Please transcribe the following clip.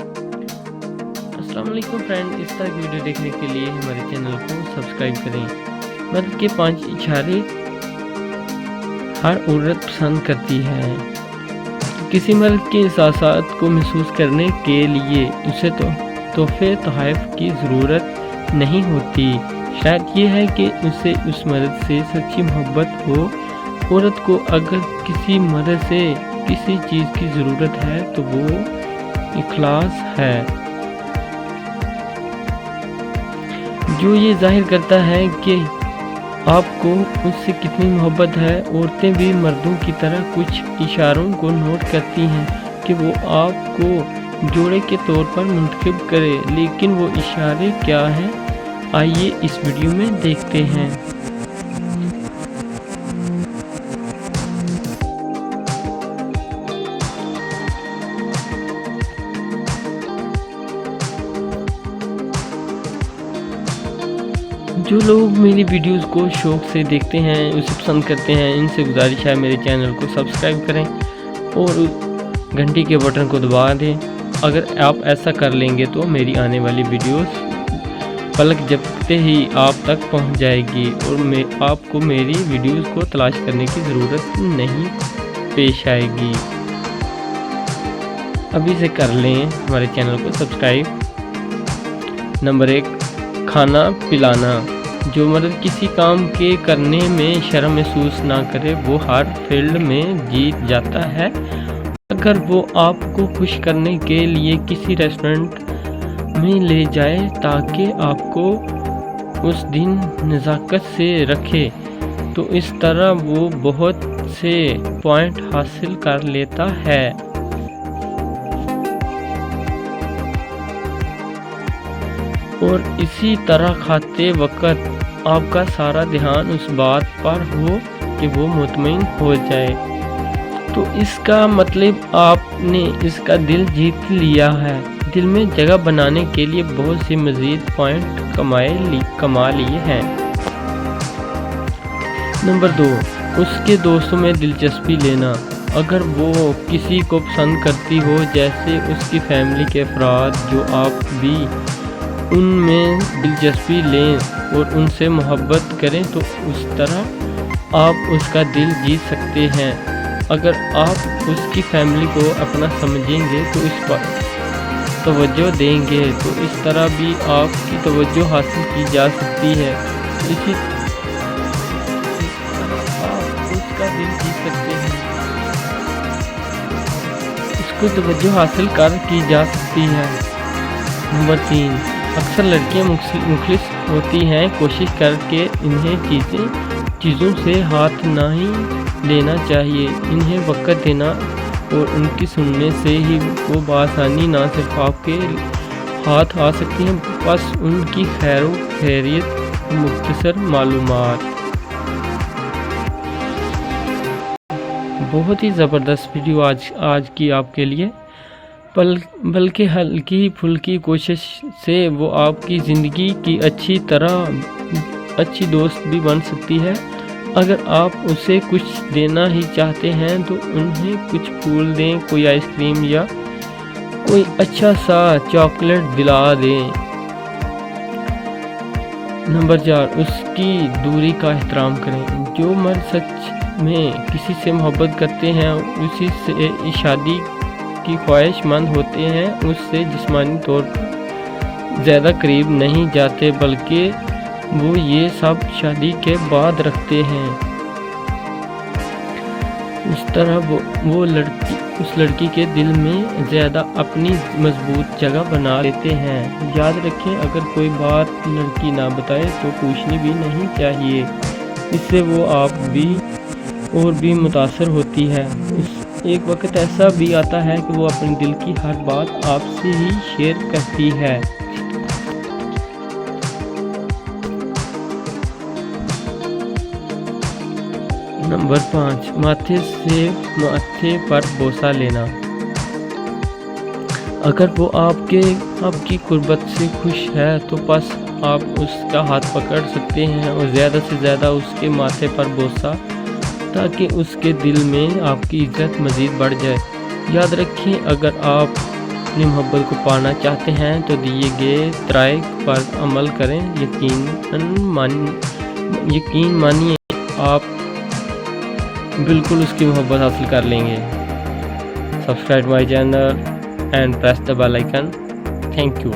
अस्सलाम वालेकुम फ्रेंड, इस तरह की वीडियो देखने के लिए हमारे चैनल को सब्सक्राइब करें। मर्द के 5 इशारे हर औरत पसंद करती है। किसी मर्द के एहसासात को महसूस करने के लिए उसे तोहफे तोहफ़ की ज़रूरत नहीं होती। शर्त यह है कि उसे उस मर्द से सच्ची मोहब्बत हो। औरत को अगर किसी मर्द से किसी चीज़ की ज़रूरत है तो वो इखलास है, जो ये जाहिर करता है कि आपको उससे कितनी मोहब्बत है। औरतें भी मर्दों की तरह कुछ इशारों को नोट करती हैं कि वो आपको जोड़े के तौर पर मुंतखब करे, लेकिन वो इशारे क्या हैं, आइए इस वीडियो में देखते हैं। जो लोग मेरी वीडियोस को शौक़ से देखते हैं, उसे पसंद करते हैं, इनसे गुजारिश है मेरे चैनल को सब्सक्राइब करें और घंटी के बटन को दबा दें। अगर आप ऐसा कर लेंगे तो मेरी आने वाली वीडियोस पलक झपकते ही आप तक पहुंच जाएगी और आपको मेरी वीडियोस को तलाश करने की ज़रूरत नहीं पेश आएगी। अभी से कर लें हमारे चैनल को सब्सक्राइब। नंबर 1, खाना पिलाना। जो मर्द किसी काम के करने में शर्म महसूस ना करे वो हर फील्ड में जीत जाता है। अगर वो आपको खुश करने के लिए किसी रेस्टोरेंट में ले जाए ताकि आपको उस दिन नज़ाकत से रखे, तो इस तरह वो बहुत से पॉइंट हासिल कर लेता है। और इसी तरह खाते वक्त आपका सारा ध्यान उस बात पर हो कि वो मुतमईन हो जाए, तो इसका मतलब आपने इसका दिल जीत लिया है। दिल में जगह बनाने के लिए बहुत से मज़ीद पॉइंट कमा लिए हैं। नंबर 2, उसके दोस्तों में दिलचस्पी लेना। अगर वो किसी को पसंद करती हो, जैसे उसकी फैमिली के अफराद, जो आप भी उनमें दिलचस्पी लें और उनसे मोहब्बत करें, तो उस तरह आप उसका दिल जीत सकते हैं। अगर आप उसकी फैमिली को अपना समझेंगे तो इस पर तवज्जो देंगे, तो इस तरह भी आपकी तवज्जो हासिल की जा सकती है। इसी आप उसका दिल जीत सकते हैं, उसको तवज्जो हासिल कर की जा सकती है। नंबर 3, अक्सर लड़कियां मुखलिस होती हैं, कोशिश करके इन्हें चीज़ों से हाथ नहीं लेना चाहिए। इन्हें वक्त देना और उनकी सुनने से ही वो बआसानी ना सिर्फ आपके हाथ आ सकती हैं, बस उनकी खैर खैरियत मुख्तसर मालूमात। बहुत ही ज़बरदस्त वीडियो आज की आपके लिए, बल्कि हल्की फुल्की कोशिश से वो आपकी ज़िंदगी की अच्छी दोस्त भी बन सकती है। अगर आप उसे कुछ देना ही चाहते हैं तो उन्हें कुछ फूल दें, कोई आइसक्रीम या कोई अच्छा सा चॉकलेट दिला दें। नंबर 4, उसकी दूरी का एहतराम करें। जो मर्द सच में किसी से मोहब्बत करते हैं, उसी से शादी की ख्वाहिशमंद होते हैं, उससे जिस्मानी तौर पर ज़्यादा करीब नहीं जाते, बल्कि वो ये सब शादी के बाद रखते हैं। उस तरह वो उस लड़की के दिल में ज़्यादा अपनी मजबूत जगह बना लेते हैं। याद रखें, अगर कोई बात लड़की ना बताए तो पूछनी भी नहीं चाहिए, इससे वो आप भी मुतासर होती है। एक वक्त ऐसा भी आता है कि वो अपने दिल की हर बात आपसे ही शेयर करती है। नंबर 5, माथे पर बोसा लेना। अगर वो आपकी कुर्बत से खुश है तो बस आप उसका हाथ पकड़ सकते हैं और ज़्यादा से ज़्यादा उसके माथे पर बोसा, ताकि उसके दिल में आपकी इज़्ज़त मज़ीद बढ़ जाए। याद रखें, अगर आप اپنی محبت کو پانا چاہتے ہیں تو دیے گئے طریق پر عمل کریں، یقین مانیے آپ بالکل اس کی محبت حاصل کر لیں گے۔ Subscribe my channel and press the bell icon. Thank you.